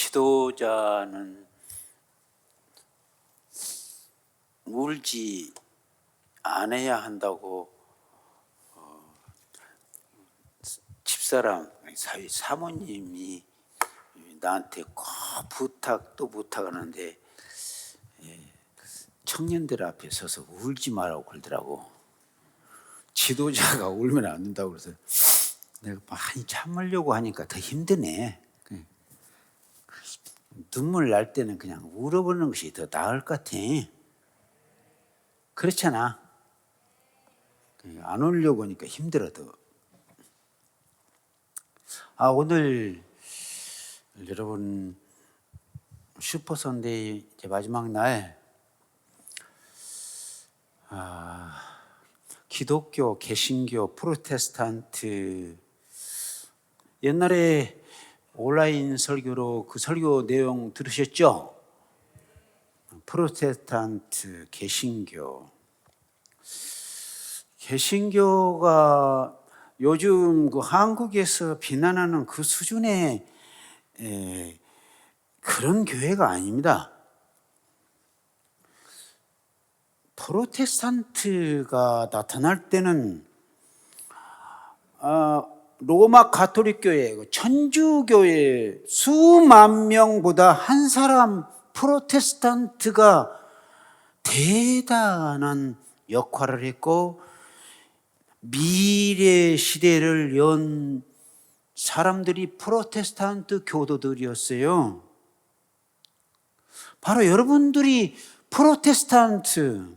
지도자는 울지 않아야 한다고 집사람, 사모님이 나한테 꼭 부탁하는데 청년들 앞에 서서 울지 말라고 그러더라고. 지도자가 울면 안 된다고 그래서 내가 많이 참으려고 하니까 더 힘드네. 눈물 날 때는 그냥 울어보는 것이 더 나을 것 같아. 그렇잖아. 안 울려고 하니까 힘들어 더. 오늘 여러분 슈퍼선데이 이제 마지막 날 기독교, 개신교, 프로테스탄트 옛날에 온라인 설교로 그 설교 내용 들으셨죠? 프로테스탄트, 개신교가 요즘 그 한국에서 비난하는 그 수준의 그런 교회가 아닙니다. 프로테스탄트가 나타날 때는 로마 가톨릭 교회, 천주교회 수만 명보다 한 사람 프로테스탄트가 대단한 역할을 했고 미래 시대를 연 사람들이 프로테스탄트 교도들이었어요. 바로 여러분들이 프로테스탄트,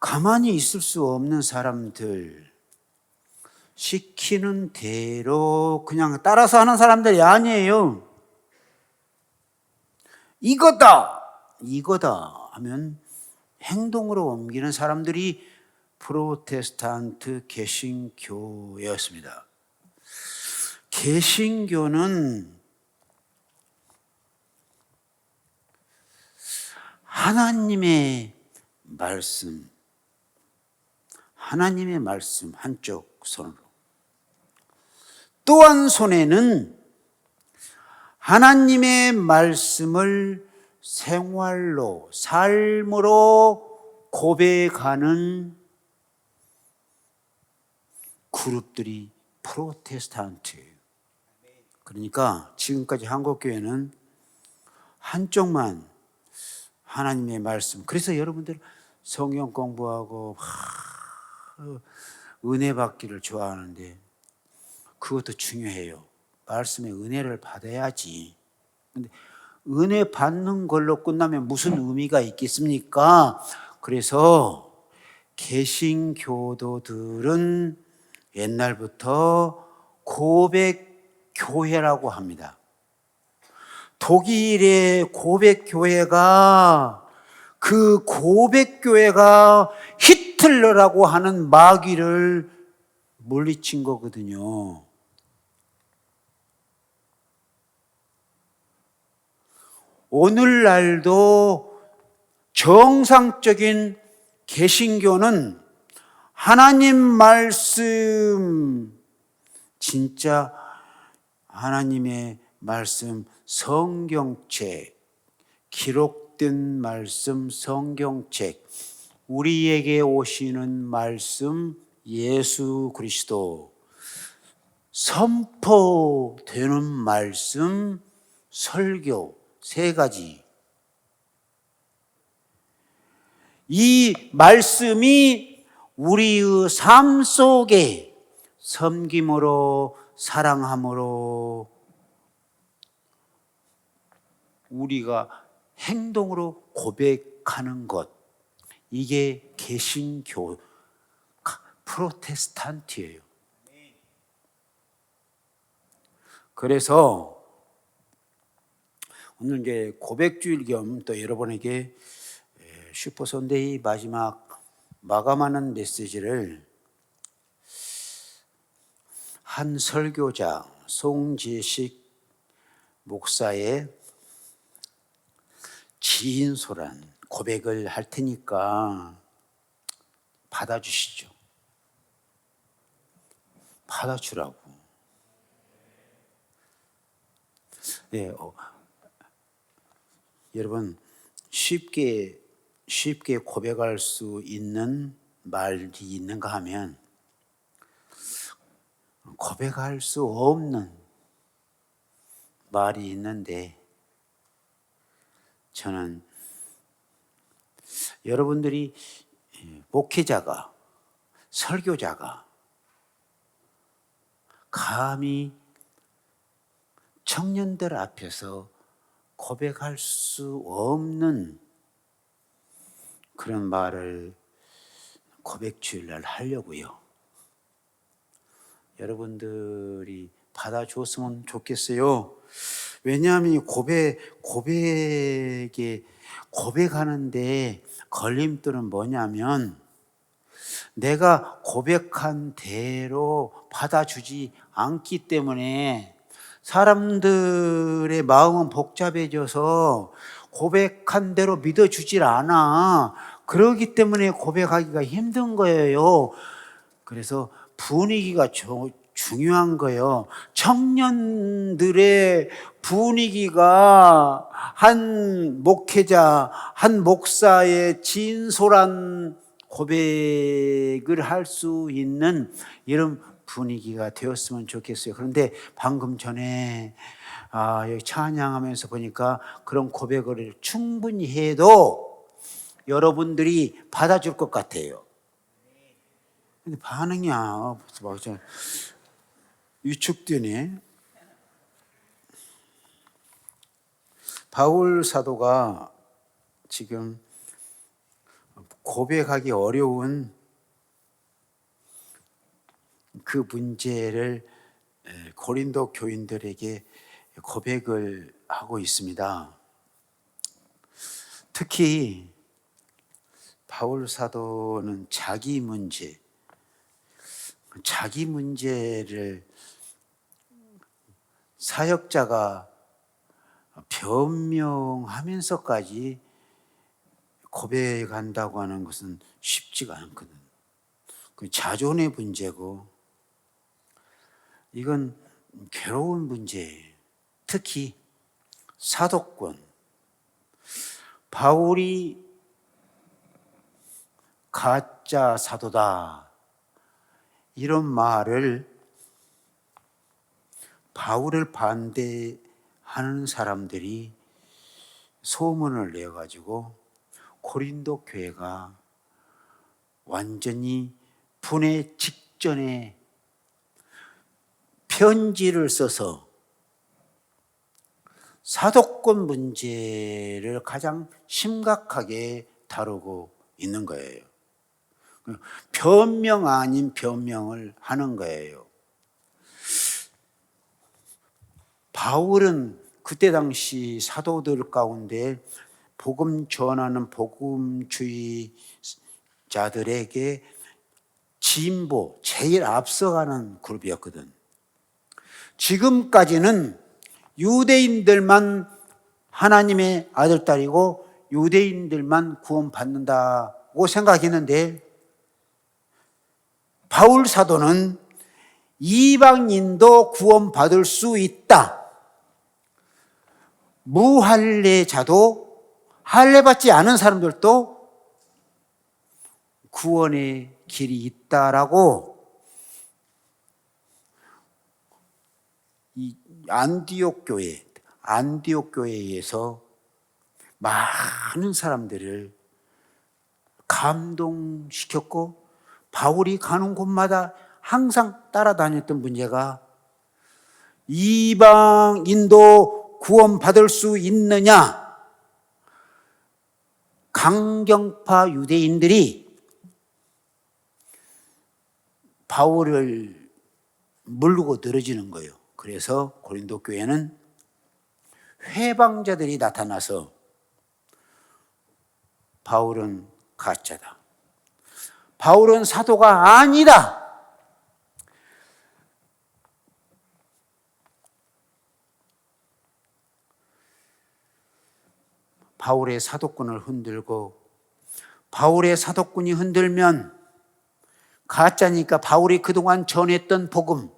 가만히 있을 수 없는 사람들, 시키는 대로 그냥 따라서 하는 사람들이 아니에요. 이거다 하면 행동으로 옮기는 사람들이 프로테스탄트 개신교였습니다. 개신교는 하나님의 말씀 한쪽 손으로, 또 한 손에는 하나님의 말씀을 생활로, 삶으로 고백하는 그룹들이 프로테스탄트예요. 그러니까 지금까지 한국교회는 한쪽만 하나님의 말씀, 그래서 여러분들 성경 공부하고 은혜 받기를 좋아하는데 그것도 중요해요. 말씀의 은혜를 받아야지. 근데 은혜 받는 걸로 끝나면 무슨 의미가 있겠습니까? 그래서 개신교도들은 옛날부터 고백교회라고 합니다. 독일의 고백교회가, 그 고백교회가 히틀러라고 하는 마귀를 물리친 거거든요. 오늘날도 정상적인 개신교는 하나님 말씀, 진짜 하나님의 말씀, 성경책, 기록된 말씀, 성경책, 우리에게 오시는 말씀, 예수 그리스도, 선포되는 말씀, 설교, 세 가지. 이 말씀이 우리의 삶 속에 섬김으로, 사랑함으로 우리가 행동으로 고백하는 것, 이게 개신교, 프로테스탄트예요. 그래서 오늘 이제 고백주일 겸 또 여러분에게 슈퍼선데이 마지막 마감하는 메시지를 한 설교자 송재식 목사의 진솔한 고백을 할 테니까 받아주시죠. 받아주라고. 예, 여러분 쉽게 고백할 수 있는 말이 있는가 하면 고백할 수 없는 말이 있는데 저는 여러분들이 목회자가 설교자가 감히 청년들 앞에서 고백할 수 없는 그런 말을 고백주일날 하려고요. 여러분들이 받아줬으면 좋겠어요. 왜냐하면 고백하는데 걸림돌은 뭐냐면 내가 고백한 대로 받아주지 않기 때문에 사람들의 마음은 복잡해져서 고백한 대로 믿어주질 않아. 그러기 때문에 고백하기가 힘든 거예요. 그래서 분위기가 중요한 거예요. 청년들의 분위기가 한 목회자, 한 목사의 진솔한 고백을 할 수 있는 이런 분위기가 되었으면 좋겠어요. 그런데 방금 전에 여기 찬양하면서 보니까 그런 고백을 충분히 해도 여러분들이 받아줄 것 같아요. 근데 반응이 막 위축되네. 바울 사도가 지금 고백하기 어려운 그 문제를 고린도 교인들에게 고백을 하고 있습니다. 특히 바울 사도는 자기 문제를 사역자가 변명하면서까지 고백한다고 하는 것은 쉽지가 않거든. 그 자존의 문제고 이건 괴로운 문제예요. 특히 사도권. 바울이 가짜 사도다. 이런 말을 바울을 반대하는 사람들이 소문을 내가지고 고린도 교회가 완전히 분해 직전에 편지를 써서 사도권 문제를 가장 심각하게 다루고 있는 거예요. 변명 아닌 변명을 하는 거예요. 바울은 그때 당시 사도들 가운데 복음 전하는 복음주의자들에게 진보, 제일 앞서가는 그룹이었거든. 지금까지는 유대인들만 하나님의 아들, 딸이고 유대인들만 구원받는다고 생각했는데 바울 사도는 이방인도 구원받을 수 있다. 무할례자도 할례받지 않은 사람들도 구원의 길이 있다라고 이 안디옥 교회에서 많은 사람들을 감동시켰고 바울이 가는 곳마다 항상 따라다녔던 문제가 이방인도 구원받을 수 있느냐? 강경파 유대인들이 바울을 물고 늘어지는 거예요. 그래서 고린도 교회는 회방자들이 나타나서 바울은 가짜다. 바울은 사도가 아니다. 바울의 사도권을 흔들고 바울의 사도권이 흔들면 가짜니까 바울이 그동안 전했던 복음,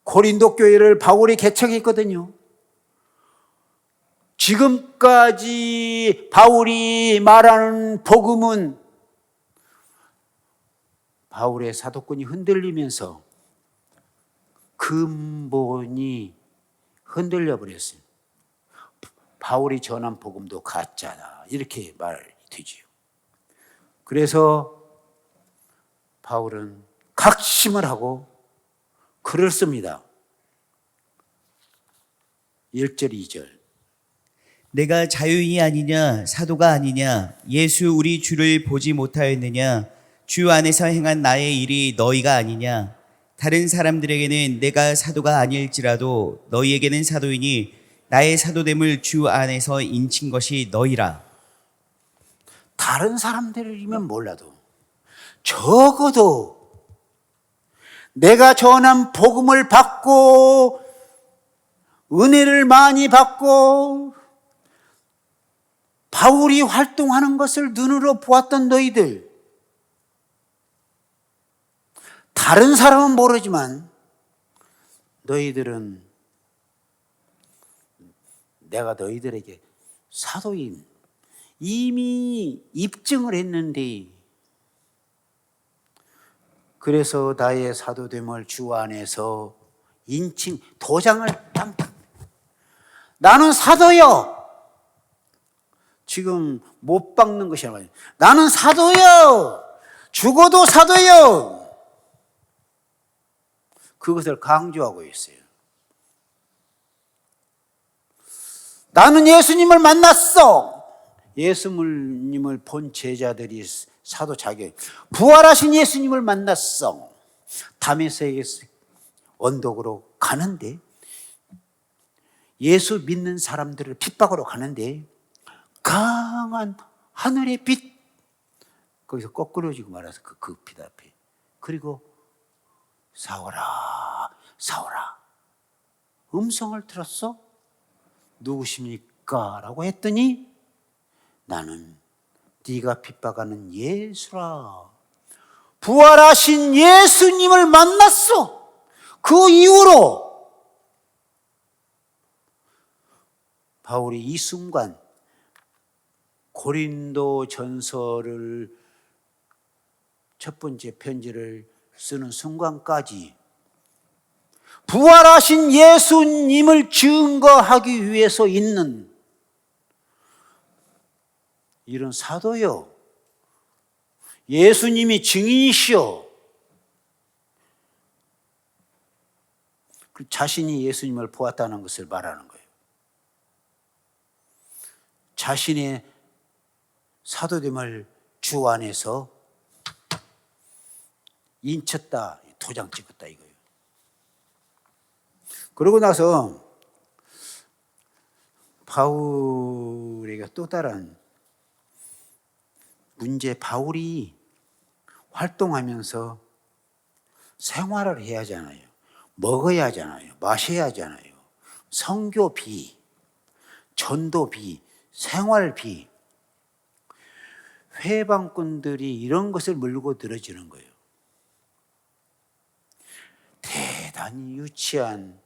고린도 교회를 바울이 개척했거든요. 지금까지 바울이 말하는 복음은 바울의 사도권이 흔들리면서 근본이 흔들려 버렸어요. 바울이 전한 복음도 가짜다, 이렇게 말이 되지요. 그래서 바울은 각심을 하고 글을 씁니다. 1절 2절. 내가 자유인이 아니냐 사도가 아니냐 예수 우리 주를 보지 못하였느냐 주 안에서 행한 나의 일이 너희가 아니냐 다른 사람들에게는 내가 사도가 아닐지라도 너희에게는 사도이니 나의 사도됨을 주 안에서 인친 것이 너희라. 다른 사람들이면 몰라도 적어도 내가 전한 복음을 받고 은혜를 많이 받고 바울이 활동하는 것을 눈으로 보았던 너희들, 다른 사람은 모르지만 너희들은 내가 너희들에게 사도인 이미 입증을 했는데, 그래서 나의 사도됨을 주 안에서 인칭 도장을 딱, 나는 사도요. 지금 못 박는 것이 아니라 나는 사도요. 죽어도 사도요. 그것을 강조하고 있어요. 나는 예수님을 만났어. 예수님을 본 제자들이 사도 자격, 부활하신 예수님을 만났어. 다메섹의 언덕으로 가는데, 예수 믿는 사람들을 핍박으로 가는데 강한 하늘의 빛, 거기서 거꾸러지고 말아서 그 빛 앞에, 그리고 사오라 사오라 음성을 들었어. 누구십니까? 라고 했더니 나는 네가 핍박하는 예수라. 부활하신 예수님을 만났어. 그 이후로 바울이 이 순간 고린도 전서를 첫 번째 편지를 쓰는 순간까지 부활하신 예수님을 증거하기 위해서 있는 이런 사도요, 예수님이 증인이시오. 자신이 예수님을 보았다는 것을 말하는 거예요. 자신의 사도됨을 주 안에서 인쳤다, 도장 찍었다 이거예요. 그러고 나서 바울에게 또 다른 문제, 바울이 활동하면서 생활을 해야 하잖아요. 먹어야 하잖아요. 마셔야 하잖아요. 선교비, 전도비, 생활비. 회방꾼들이 이런 것을 물고 늘어지는 거예요. 대단히 유치한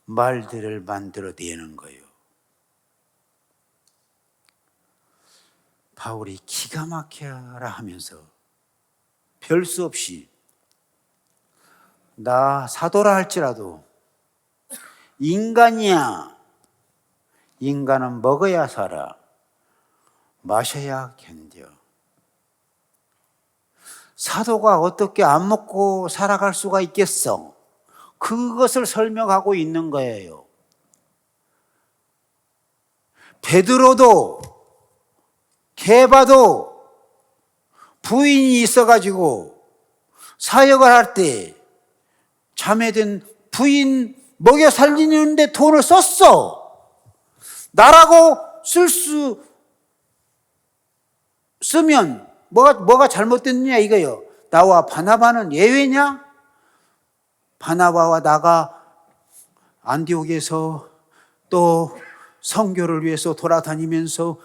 말들을 만들어내는 거예요. 바울이 기가 막혀라 하면서 별 수 없이 나 사도라 할지라도 인간이야. 인간은 먹어야 살아. 마셔야 견뎌. 사도가 어떻게 안 먹고 살아갈 수가 있겠어? 그것을 설명하고 있는 거예요. 베드로도 게바도 부인이 있어가지고 사역을 할 때 자매된 부인 먹여 살리는데 돈을 썼어. 나라고 쓰면 뭐가 잘못됐느냐 이거요. 나와 바나바는 예외냐? 바나바와 나가 안디옥에서 또 선교를 위해서 돌아다니면서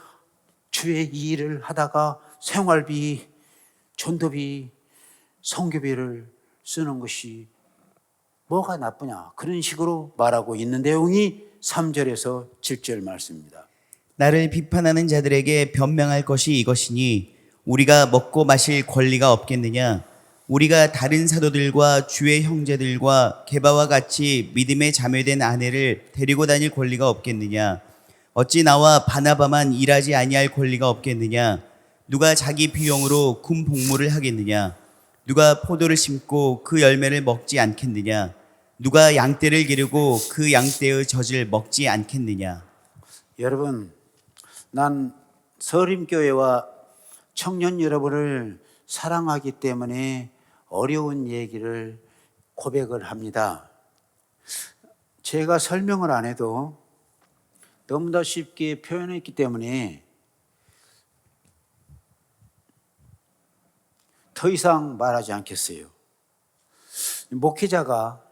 주의 일을 하다가 생활비, 전도비, 선교비를 쓰는 것이 뭐가 나쁘냐 그런 식으로 말하고 있는 내용이 3절에서 7절 말씀입니다. 나를 비판하는 자들에게 변명할 것이 이것이니 우리가 먹고 마실 권리가 없겠느냐? 우리가 다른 사도들과 주의 형제들과 게바와 같이 믿음에 자매된 아내를 데리고 다닐 권리가 없겠느냐? 어찌 나와 바나바만 일하지 아니할 권리가 없겠느냐? 누가 자기 비용으로 군 복무를 하겠느냐? 누가 포도를 심고 그 열매를 먹지 않겠느냐? 누가 양떼를 기르고 그 양떼의 젖을 먹지 않겠느냐? 여러분, 난 서림교회와 청년 여러분을 사랑하기 때문에 어려운 얘기를 고백을 합니다. 제가 설명을 안 해도 너무나 쉽게 표현했기 때문에 더 이상 말하지 않겠어요. 목회자가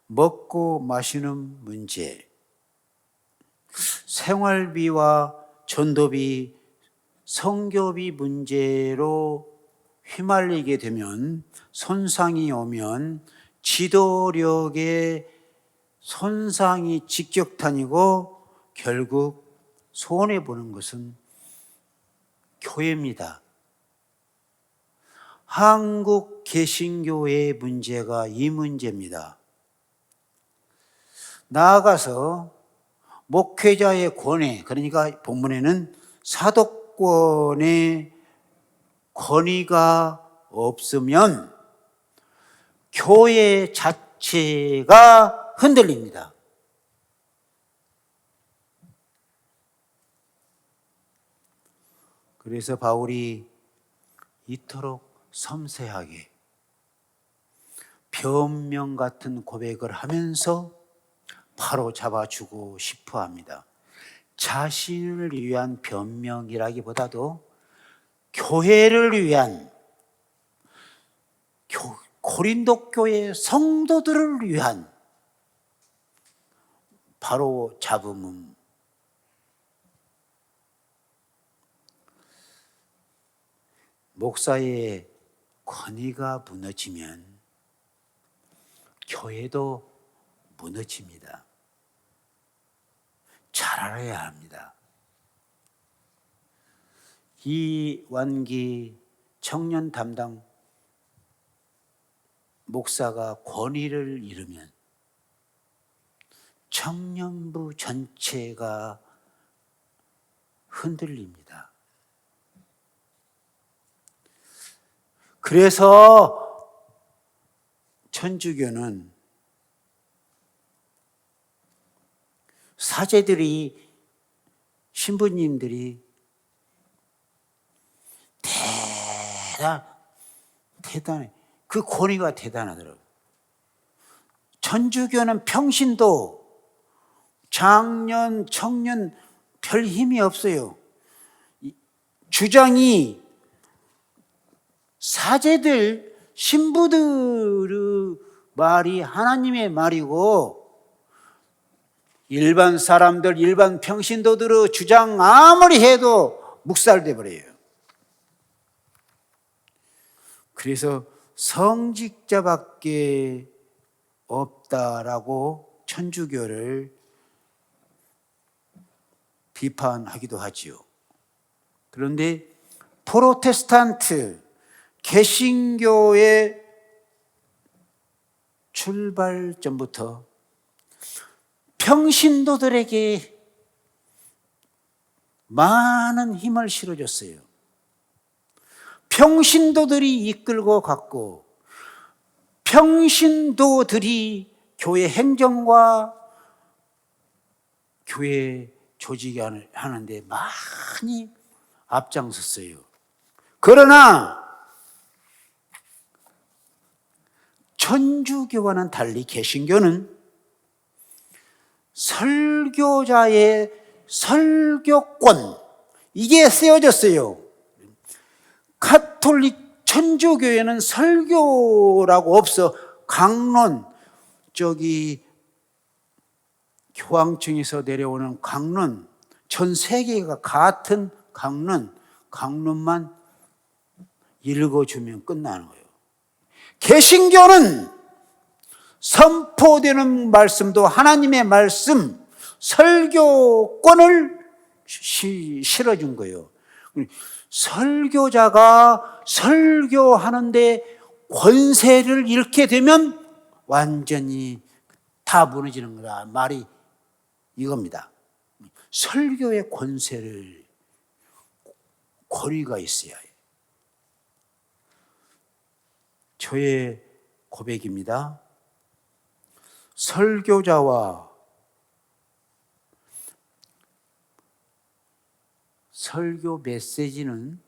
먹고 마시는 문제, 생활비와 전도비, 성교비 문제로 휘말리게 되면, 손상이 오면 지도력에 손상이 직격탄이고 결국 손해보는 것은 교회입니다. 한국 개신교회의 문제가 이 문제입니다. 나아가서 목회자의 권위, 그러니까 본문에는 사도권의 권위가 없으면 교회 자체가 흔들립니다. 그래서 바울이 이토록 섬세하게 변명 같은 고백을 하면서 바로 잡아주고 싶어 합니다. 자신을 위한 변명이라기보다도 교회를 위한, 고린도 교회 성도들을 위한 바로 잡음은 목사의 권위가 무너지면 교회도 무너집니다. 잘 알아야 합니다. 이완기 청년 담당 목사가 권위를 잃으면 청년부 전체가 흔들립니다. 그래서 천주교는 사제들이, 신부님들이 대단해. 그 권위가 대단하더라고요. 천주교는 평신도, 장년, 청년 별 힘이 없어요. 주장이 사제들, 신부들의 말이 하나님의 말이고, 일반 사람들, 일반 평신도들의 주장 아무리 해도 묵살돼 버려요. 그래서 성직자밖에 없다라고 천주교를 비판하기도 하지요. 그런데 프로테스탄트, 개신교의 출발점부터 평신도들에게 많은 힘을 실어줬어요. 평신도들이 이끌고 갔고, 평신도들이 교회 행정과 교회 조직이 하는데 많이 앞장섰어요. 그러나 천주교와는 달리 개신교는 설교자의 설교권, 이게 쓰여졌어요. 가톨릭 천주교회는 설교라고 없어. 강론, 교황청에서 내려오는 강론, 전 세계가 같은 강론만 읽어주면 끝나는 거예요. 개신교는 선포되는 말씀도 하나님의 말씀, 설교권을 실어준 거예요. 설교자가 설교하는데 권세를 잃게 되면 완전히 다 무너지는 거다. 말이 이겁니다. 설교의 권세를 고리가 있어야 해요. 저의 고백입니다. 설교자와 설교 메시지는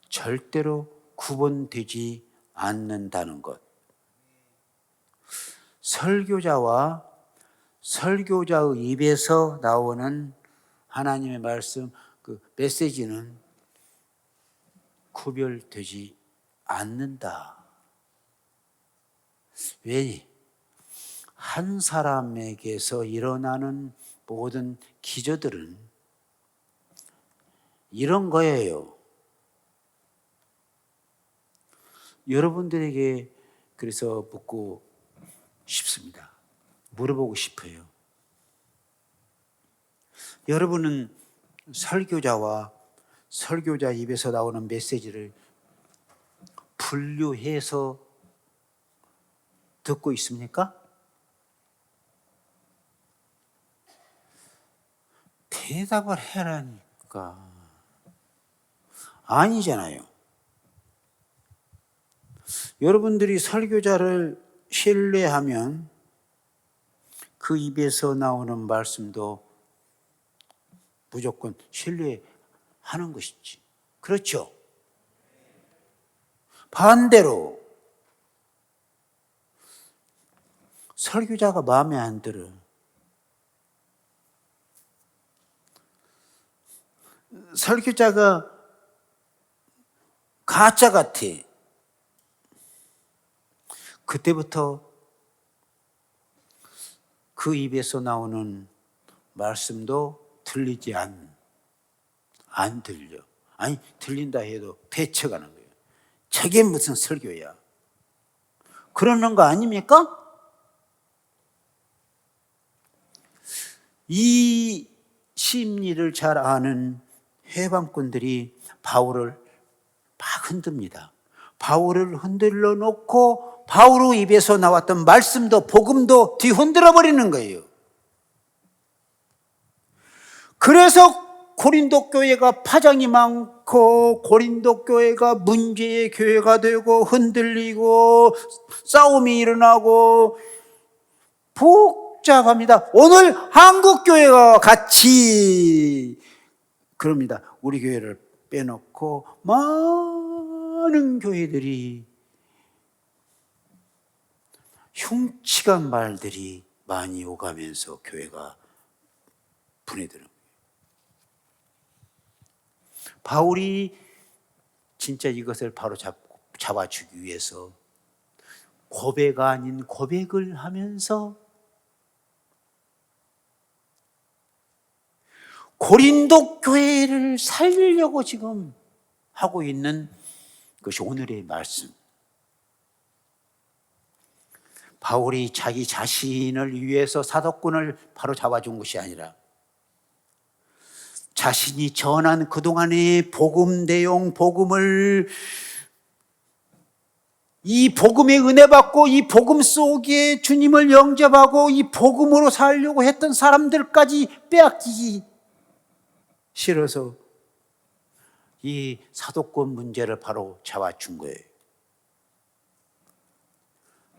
절대로 구분되지 않는다는 것. 설교자와 설교자의 입에서 나오는 하나님의 말씀, 그 메시지는 구별되지 않는다. 왜? 한 사람에게서 일어나는 모든 기저들은 이런 거예요. 여러분들에게 그래서 묻고 싶습니다. 물어보고 싶어요. 여러분은 설교자와 설교자 입에서 나오는 메시지를 분류해서 듣고 있습니까? 대답을 해라니까. 아니잖아요. 여러분들이 설교자를 신뢰하면 그 입에서 나오는 말씀도 무조건 신뢰하는 것이지. 그렇죠? 반대로 설교자가 마음에 안 들어. 설교자가 가짜 같아. 그때부터 그 입에서 나오는 말씀도 들리지 안 들려. 아니, 들린다 해도 배쳐가는 거예요. 저게 무슨 설교야. 그러는 거 아닙니까? 이 심리를 잘 아는 해방꾼들이 바울을 막 흔듭니다. 바울을 흔들러 놓고 바울의 입에서 나왔던 말씀도 복음도 뒤흔들어 버리는 거예요. 그래서 고린도 교회가 파장이 많고 고린도 교회가 문제의 교회가 되고 흔들리고 싸움이 일어나고 복잡합니다. 오늘 한국 교회가 같이 그럽니다. 우리 교회를 빼놓고 많은 교회들이 흉측한 말들이 많이 오가면서 교회가 분해되는 거예요. 바울이 진짜 이것을 바로 잡아주기 위해서 고백 아닌 고백을 하면서 고린도 교회를 살리려고 지금 하고 있는 것이 오늘의 말씀. 바울이 자기 자신을 위해서 사도꾼을 바로 잡아준 것이 아니라 자신이 전한 그동안의 복음 내용, 복음을 이 복음의 은혜 받고 이 복음 속에 주님을 영접하고 이 복음으로 살려고 했던 사람들까지 빼앗기기 싫어서 이 사도권 문제를 바로 잡아준 거예요.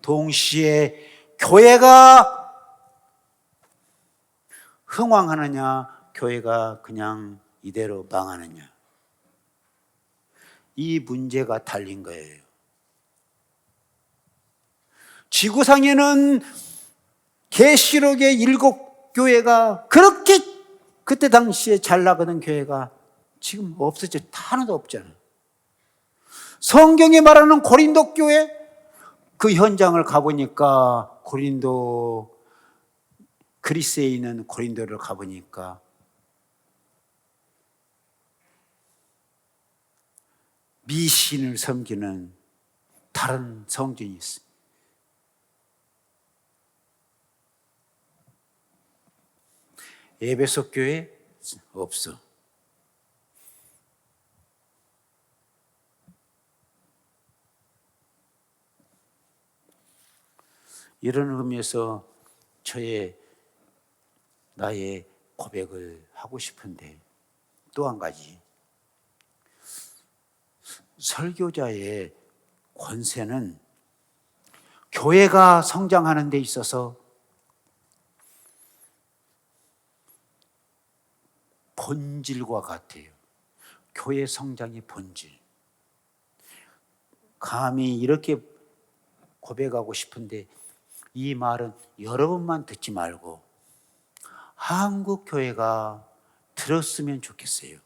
동시에 교회가 흥왕하느냐, 교회가 그냥 이대로 망하느냐, 이 문제가 달린 거예요. 지구상에는 계시록의 7교회가 그렇게 그때 당시에 잘 나가던 교회가 지금 없어져. 하나도 없잖아. 성경에 말하는 고린도 교회, 그 현장을 가보니까 고린도, 그리스에 있는 고린도를 가보니까 미신을 섬기는 다른 성전이 있어요. 에베소 교회 없어. 이런 의미에서 나의 고백을 하고 싶은데, 또 한 가지, 설교자의 권세는 교회가 성장하는 데 있어서 본질과 같아요. 교회 성장의 본질. 감히 이렇게 고백하고 싶은데, 이 말은 여러분만 듣지 말고 한국 교회가 들었으면 좋겠어요.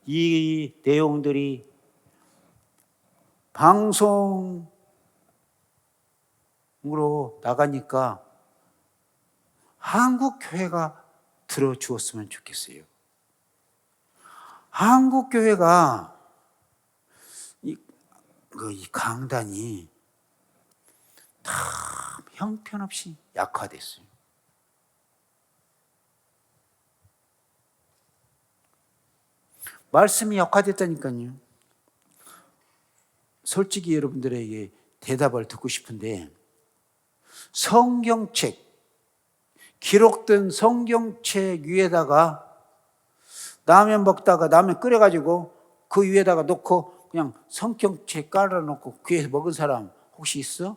이 내용들이 방송으로 나가니까 한국 교회가 들어주었으면 좋겠어요. 한국 교회가 이 강단이 다 형편없이 약화됐어요. 말씀이 약화됐다니까요. 솔직히 여러분들에게 대답을 듣고 싶은데, 성경책, 기록된 성경책 위에다가 라면 먹다가 라면 끓여가지고 그 위에다가 놓고 그냥 성경책 깔아놓고 그 위에 먹은 사람 혹시 있어?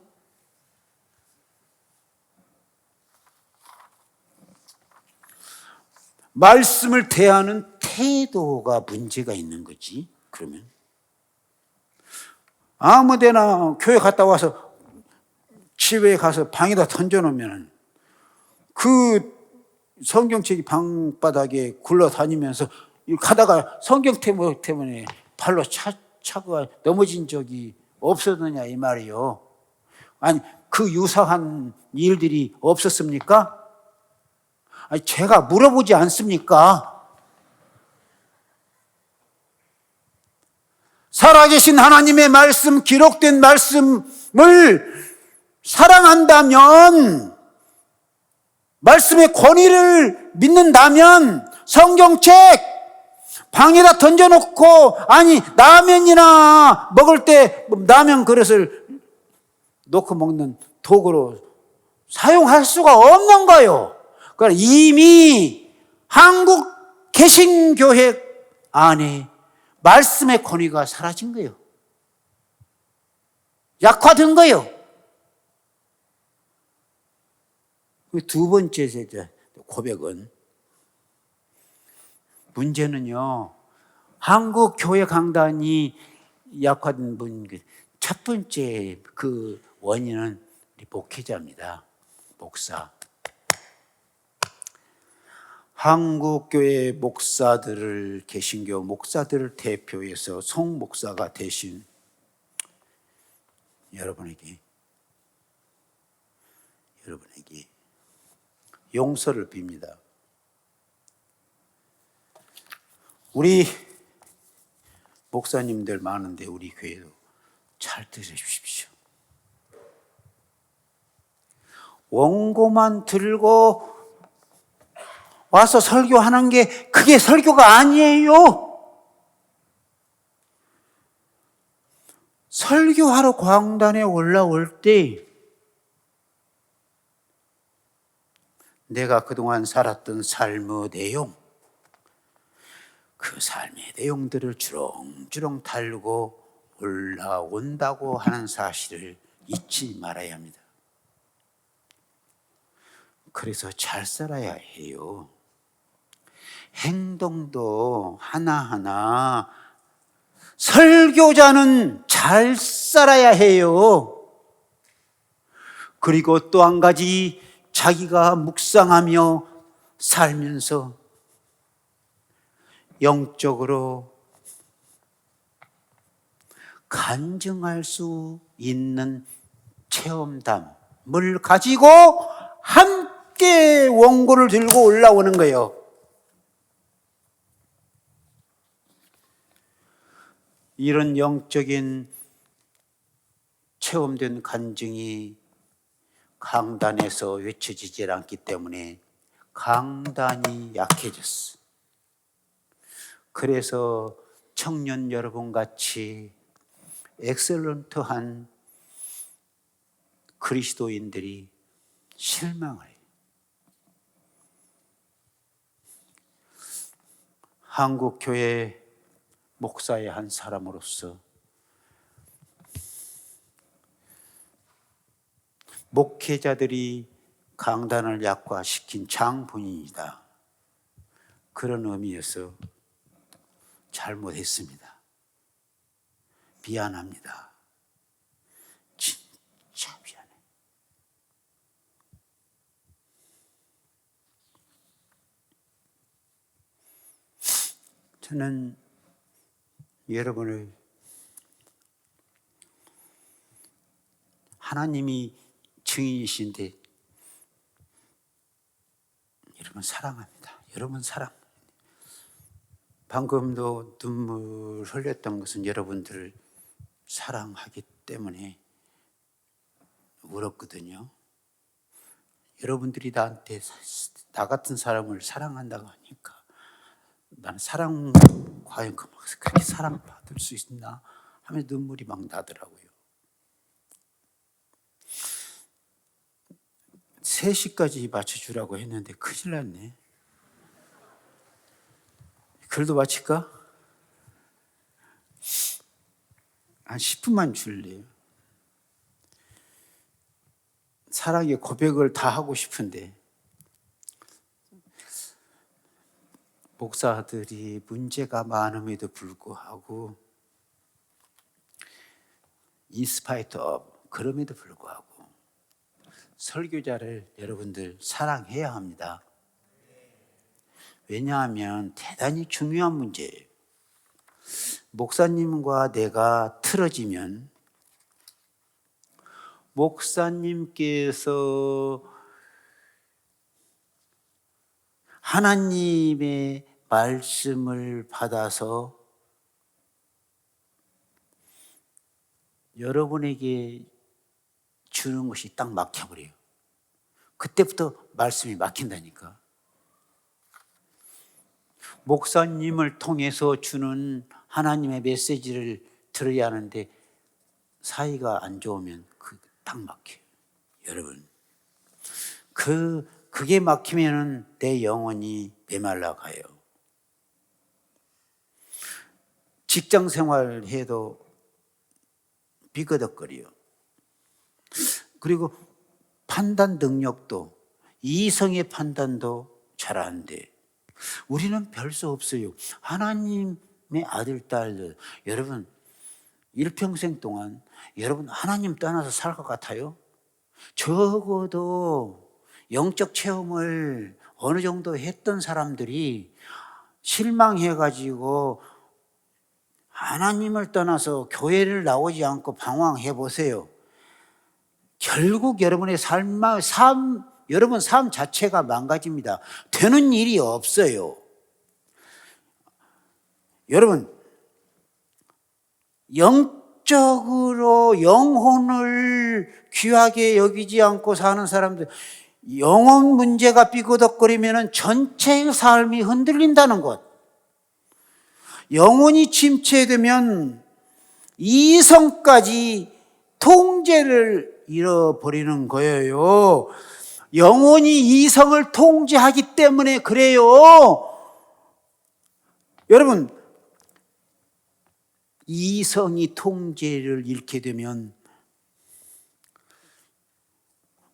말씀을 대하는 태도가 문제가 있는 거지. 그러면 아무데나 교회 갔다 와서 집에 가서 방에다 던져놓으면 그 성경책이 방바닥에 굴러다니면서 가다가 성경 때문에 발로 차고 넘어진 적이 없었느냐 이 말이요. 아니 그 유사한 일들이 없었습니까? 아니 제가 물어보지 않습니까? 살아계신 하나님의 말씀, 기록된 말씀을 사랑한다면, 말씀의 권위를 믿는다면 성경책 방에다 던져놓고, 아니 라면이나 먹을 때 라면 그릇을 놓고 먹는 도구로 사용할 수가 없는 거예요. 그러니까 이미 한국 개신교회 안에 말씀의 권위가 사라진 거예요. 약화된 거예요. 두 번째 고백은, 문제는요, 한국 교회 강단이 약화된 첫 번째 그 원인은 우리 목회자입니다. 목사. 한국 교회 목사들을, 개신교 목사들을 대표해서 송 목사가 되신 여러분에게 용서를 빕니다. 우리 목사님들 많은데 우리 교회도 잘 들으십시오. 원고만 들고 와서 설교하는 게 그게 설교가 아니에요. 설교하러 광단에 올라올 때 내가 그동안 살았던 삶의 내용, 그 삶의 내용들을 주렁주렁 달고 올라온다고 하는 사실을 잊지 말아야 합니다. 그래서 잘 살아야 해요. 행동도 하나하나 설교자는 잘 살아야 해요. 그리고 또 한 가지, 자기가 묵상하며 살면서 영적으로 간증할 수 있는 체험담을 가지고 함께 원고를 들고 올라오는 거예요. 이런 영적인 체험된 간증이 강단에서 외쳐지질 않기 때문에 강단이 약해졌어. 그래서 청년 여러분 같이 엑셀런트한 그리스도인들이 실망을 해요. 한국교회 목사의 한 사람으로서 목회자들이 강단을 약화시킨 장본인이다. 그런 의미에서 잘못했습니다. 미안합니다. 진짜 미안해. 저는 여러분을 하나님이 증인이신데 여러분 사랑합니다. 여러분 사랑. 방금도 눈물 흘렸던 것은 여러분들을 사랑하기 때문에 울었거든요. 여러분들이 나한테 나 같은 사람을 사랑한다고 하니까 나는 사랑 과연 그렇게 사랑받을 수 있나 하면서 눈물이 막 나더라고요. 3시까지 맞춰주라고 했는데 큰일 났네. 글도 마칠까? 한 10분만 줄래요. 사랑의 고백을 다 하고 싶은데 목사들이 문제가 많음에도 불구하고 인스파이트 업 그럼에도 불구하고 설교자를 여러분들 사랑해야 합니다. 왜냐하면 대단히 중요한 문제예요. 목사님과 내가 틀어지면 목사님께서 하나님의 말씀을 받아서 여러분에게 주는 것이 딱 막혀버려요. 그때부터 말씀이 막힌다니까. 목사님을 통해서 주는 하나님의 메시지를 들어야 하는데 사이가 안 좋으면 딱 막혀요. 여러분, 그게 막히면은 내 영혼이 메말라 가요. 직장 생활해도 비거덕거려요. 그리고 판단 능력도 이성의 판단도 잘 안 돼. 우리는 별 수 없어요. 하나님의 아들, 딸들. 여러분, 일평생 동안 여러분 하나님 떠나서 살 것 같아요? 적어도 영적 체험을 어느 정도 했던 사람들이 실망해가지고 하나님을 떠나서 교회를 나오지 않고 방황해 보세요. 결국 여러분의 여러분 삶 자체가 망가집니다. 되는 일이 없어요. 여러분, 영적으로 영혼을 귀하게 여기지 않고 사는 사람들, 영혼 문제가 삐거덕거리면 전체의 삶이 흔들린다는 것. 영혼이 침체되면 이성까지 통제를 잃어버리는 거예요. 영혼이 이성을 통제하기 때문에 그래요. 여러분, 이성이 통제를 잃게 되면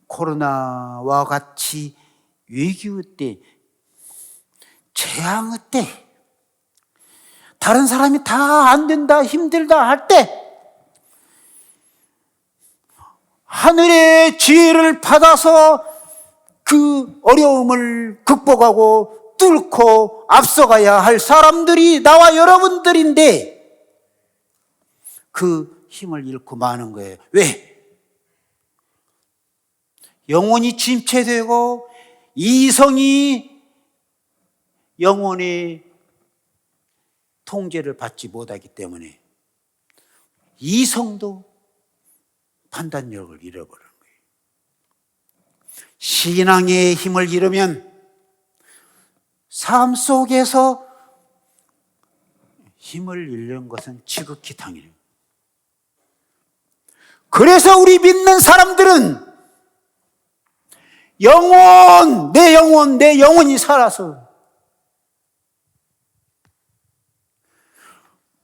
코로나와 같이 위기의 때, 재앙의 때, 다른 사람이 다 안 된다, 힘들다 할 때 하늘의 지혜를 받아서 그 어려움을 극복하고 뚫고 앞서가야 할 사람들이 나와 여러분들인데 그 힘을 잃고 마는 거예요. 왜? 영혼이 침체되고 이성이 영혼의 통제를 받지 못하기 때문에 이성도 판단력을 잃어버리는 거예요. 신앙의 힘을 잃으면 삶 속에서 힘을 잃는 것은 지극히 당연해요. 그래서 우리 믿는 사람들은 내 영혼이 살아서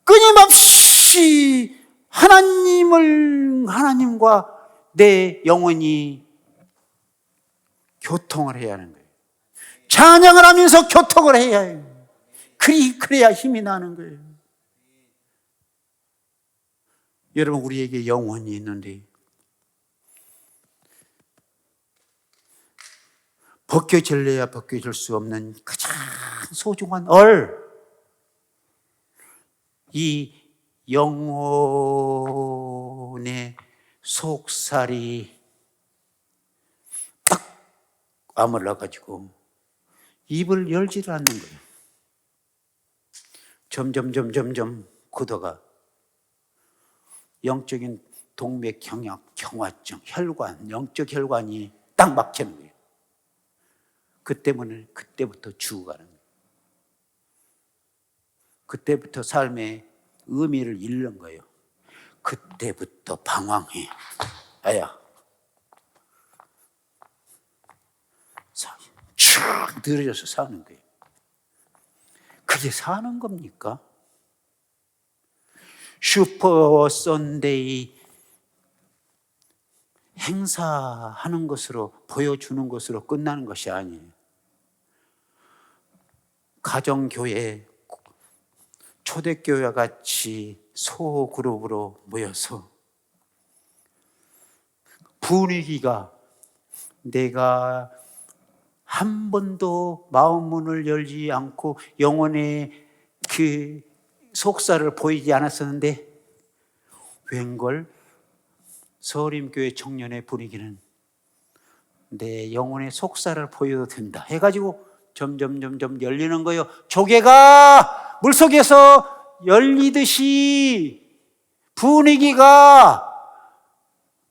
끊임없이 하나님과 내 영혼이 교통을 해야 하는 거예요. 찬양을 하면서 교통을 해야 해요. 그래야 힘이 나는 거예요. 여러분, 우리에게 영혼이 있는데 벗겨질래야 벗겨질 수 없는 가장 소중한 이 영혼의 속살이 딱 아물러가지고 입을 열지를 않는 거예요. 점점 굳어가 영적인 동맥 경화증, 영적 혈관이 딱 막히는 거예요. 그때부터 죽어가는 거예요. 그때부터 삶의 의미를 잃는 거예요. 그때부터 방황해. 쭉 늘어져서 사는 거예요. 그게 사는 겁니까? 슈퍼 선데이 행사하는 것으로, 보여주는 것으로 끝나는 것이 아니에요. 가정교회, 초대교회 같이 소그룹으로 모여서 분위기가, 내가 한 번도 마음 문을 열지 않고 영혼의 그 속살을 보이지 않았었는데 웬걸 서림교회 청년의 분위기는 내 영혼의 속살을 보여도 된다 해가지고 점점 열리는 거예요. 조개가 물속에서 열리듯이 분위기가,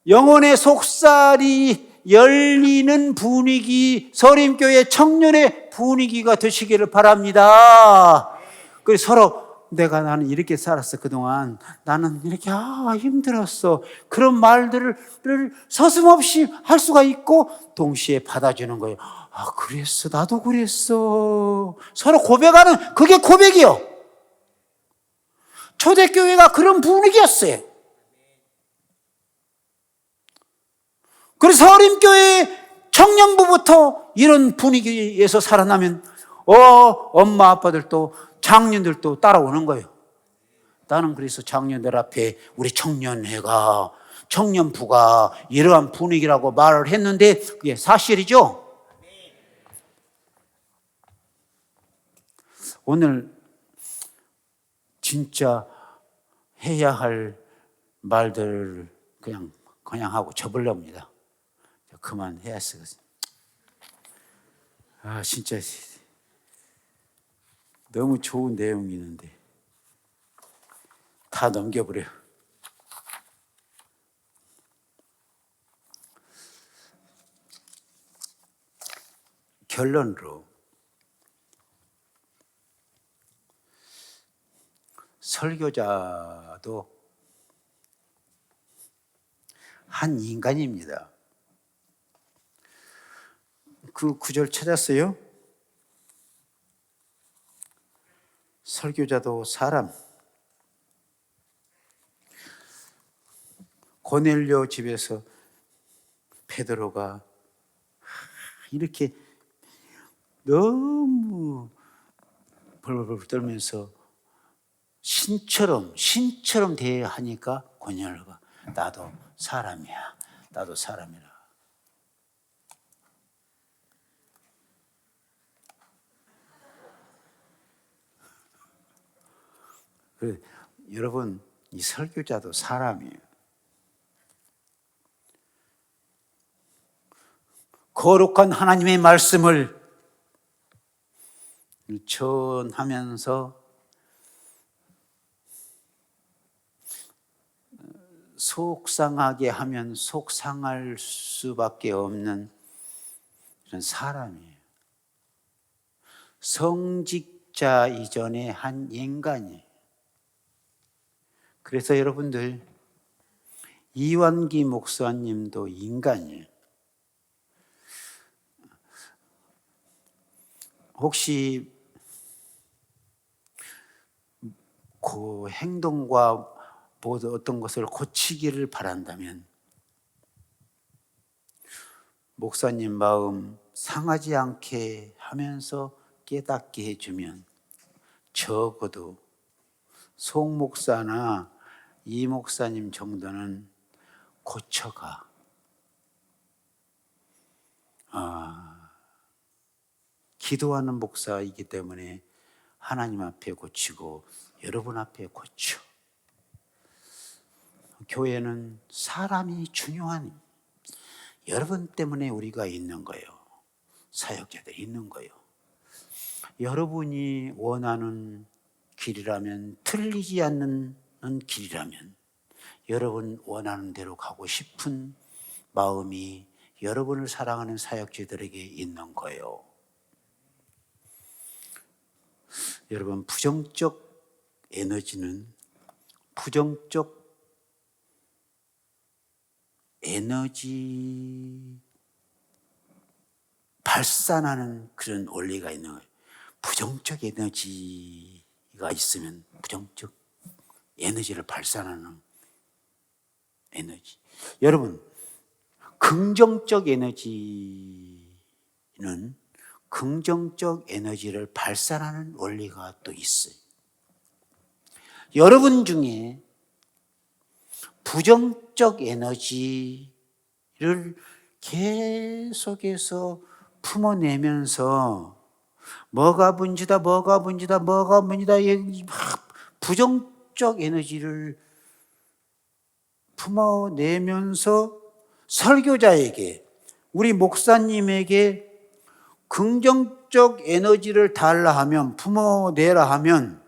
영혼의 속살이 열리는 분위기, 서림교회 청년의 분위기가 되시기를 바랍니다. 그래서 서로 나는 이렇게 살았어, 그동안. 나는 이렇게 힘들었어. 그런 말들을 서슴없이 할 수가 있고 동시에 받아주는 거예요. 그랬어. 나도 그랬어. 서로 고백하는, 그게 고백이요. 초대교회가 그런 분위기였어요. 그래서 서림교회 청년부부터 이런 분위기에서 살아나면 엄마 아빠들도 장년들도 따라오는 거예요. 나는 그래서 장년들 앞에 우리 청년회가, 청년부가 이러한 분위기라고 말을 했는데 그게 사실이죠. 오늘 진짜 해야 할 말들을 그냥 하고 접으렵니다. 그만해야 쓰겠습니다. 진짜 너무 좋은 내용이 있는데 다 넘겨버려. 결론으로 설교자도 한 인간입니다. 그 구절 찾았어요? 설교자도 사람. 고넬료 집에서 베드로가 이렇게 너무 벌벌 떨면서 신처럼 대하니까 고넬료가 나도 사람이야. 나도 사람이라. 여러분, 이 설교자도 사람이에요. 거룩한 하나님의 말씀을 전하면서 속상하게 하면 속상할 수밖에 없는 그런 사람이에요. 성직자 이전의 한 인간이에요. 그래서 여러분들, 이완기 목사님도 인간이에요. 혹시 그 행동과 모두 어떤 것을 고치기를 바란다면 목사님 마음 상하지 않게 하면서 깨닫게 해주면 적어도 송 목사나 이 목사님 정도는 고쳐가. 기도하는 목사이기 때문에 하나님 앞에 고치고 여러분 앞에 고쳐. 교회는 사람이 중요한, 여러분 때문에 우리가 있는 거예요. 사역자들이 있는 거예요. 여러분이 원하는 길이라면, 틀리지 않는 길이라면, 여러분 원하는 대로 가고 싶은 마음이 여러분을 사랑하는 사역자들에게 있는 거예요. 여러분, 부정적 에너지는 부정적 에너지 발산하는 그런 원리가 있는 거예요. 부정적 에너지가 있으면 부정적 에너지를 발산하는 에너지. 여러분, 긍정적 에너지는 긍정적 에너지를 발산하는 원리가 또 있어요. 여러분 중에 부정적 에너지를 계속해서 품어내면서 뭐가 문제다, 뭐가 문제다, 뭐가 문제다, 부정적 에너지를 품어내면서 설교자에게, 우리 목사님에게 긍정적 에너지를 달라 하면, 품어내라 하면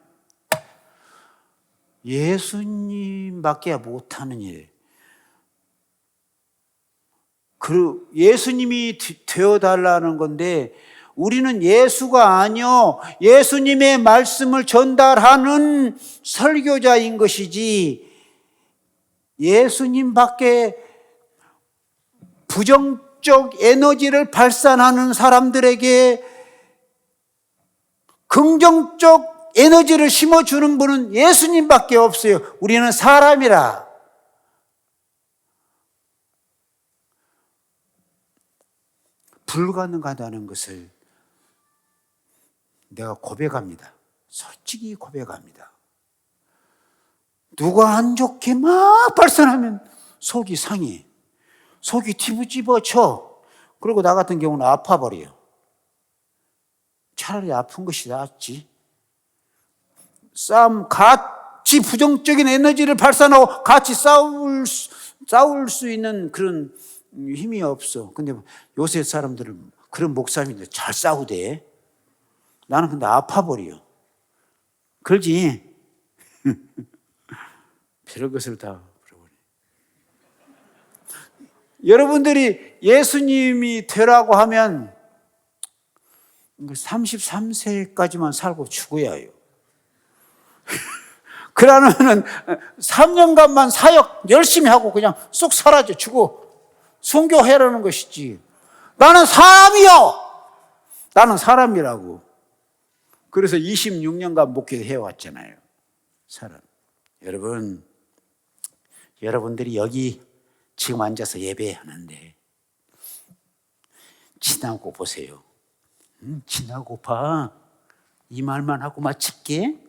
예수님밖에 못하는 일. 예수님이 되어달라는 건데 우리는 예수가 아니요 예수님의 말씀을 전달하는 설교자인 것이지, 예수님밖에 부정적 에너지를 발산하는 사람들에게 긍정적 에너지를 심어주는 분은 예수님밖에 없어요. 우리는 사람이라. 불가능하다는 것을 내가 고백합니다. 솔직히 고백합니다. 누가 안 좋게 막 발산하면 속이 상해. 속이 뒤집어져. 그리고 나 같은 경우는 아파버려요. 차라리 아픈 것이 낫지. 같이 부정적인 에너지를 발산하고 같이 싸울 수 있는 그런 힘이 없어. 근데 요새 사람들은 그런 목사님들 잘 싸우대. 나는 근데 아파버려. 그러지? 별것을 다 물어보네. 여러분들이 예수님이 되라고 하면 33세까지만 살고 죽어야 해요. 그러면은 3년간만 사역 열심히 하고 그냥 쏙 사라져 죽어. 순교해라는 것이지. 나는 사람이요. 나는 사람이라고. 그래서 26년간 목회해 왔잖아요. 사람. 여러분, 여러분들이 여기 지금 앉아서 예배하는데 지나고 보세요. 지나고 봐. 이 말만 하고 마칠게.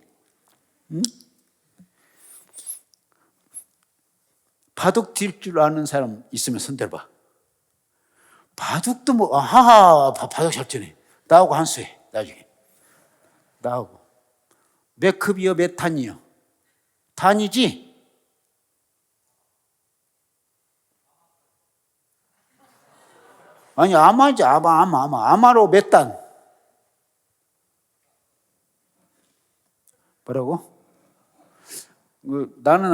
바둑 딜 줄 아는 사람 있으면 손 들어봐. 바둑도 뭐, 바둑 잘 치네. 나하고 한 수해, 나중에. 나하고. 몇 컵이요, 몇 탄이요? 탄이지? 아니, 아마지, 아마로 몇 단? 뭐라고? 나는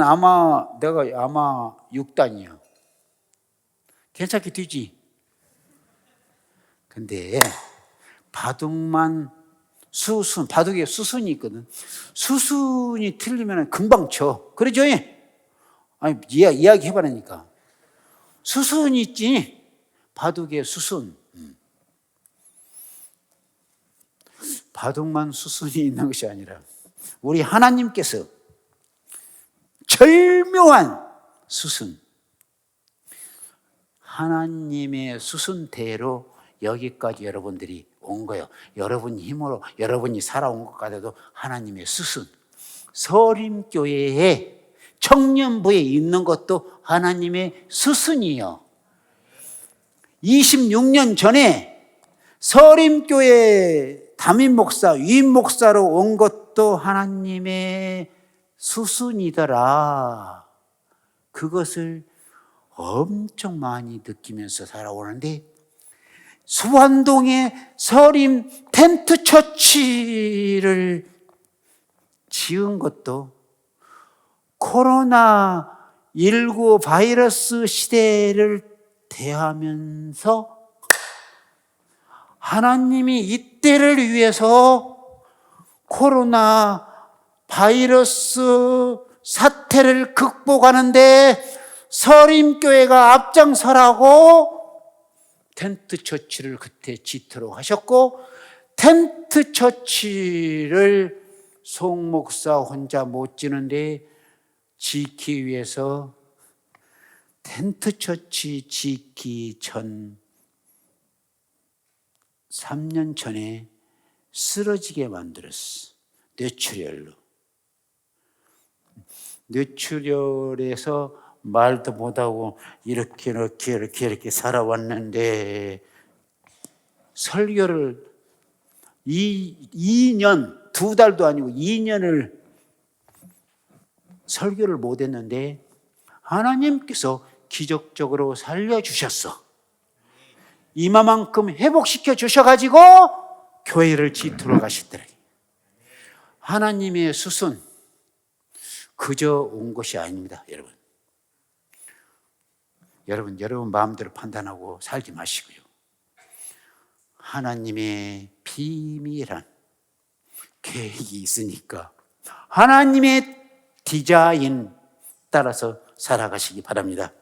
내가 아마 6단이요. 괜찮게 되지? 근데 바둑만 수순, 바둑에 수순이 있거든. 수순이 틀리면 금방 쳐. 그러죠? 아니, 이야기 해봐라니까. 수순이 있지? 바둑에 수순. 바둑만 수순이 있는 것이 아니라 우리 하나님께서 절묘한 수순, 하나님의 수순대로 여기까지 여러분들이 온 거예요. 여러분 힘으로 여러분이 살아온 것 같아도 하나님의 수순. 서림교회에 청년부에 있는 것도 하나님의 수순이요. 26년 전에 서림교회 담임 목사, 위임 목사로 온 것도 하나님의 수순이더라. 그것을 엄청 많이 느끼면서 살아오는데, 수완동에 서림 텐트 처치를 지은 것도 코로나19 바이러스 시대를 대하면서 하나님이 이때를 위해서 코로나 바이러스 사태를 극복하는데 서림교회가 앞장서라고 텐트 처치를 그때 짓도록 하셨고, 텐트 처치를 송 목사 혼자 못 지는데 짓기 위해서 텐트 처치 짓기 전 3년 전에 쓰러지게 만들었어. 뇌출혈로. 뇌출혈에서 말도 못하고 이렇게 살아왔는데, 설교를 2년, 2달도 아니고 2년을 설교를 못했는데 하나님께서 기적적으로 살려주셨어. 이마만큼 회복시켜 주셔가지고 교회를 짓도록 하시더라고요. 하나님의 수순 그저 온 것이 아닙니다. 여러분 마음대로 판단하고 살지 마시고요. 하나님의 비밀한 계획이 있으니까 하나님의 디자인 따라서 살아가시기 바랍니다.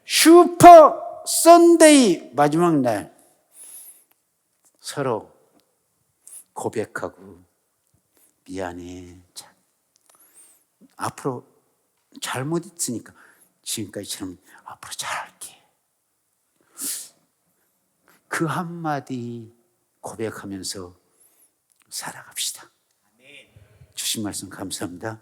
슈퍼 선데이 마지막 날 서로 고백하고, 미안해, 참. 앞으로 잘못했으니까 지금까지처럼 앞으로 잘할게. 그 한마디 고백하면서 살아갑시다. 주신 말씀 감사합니다.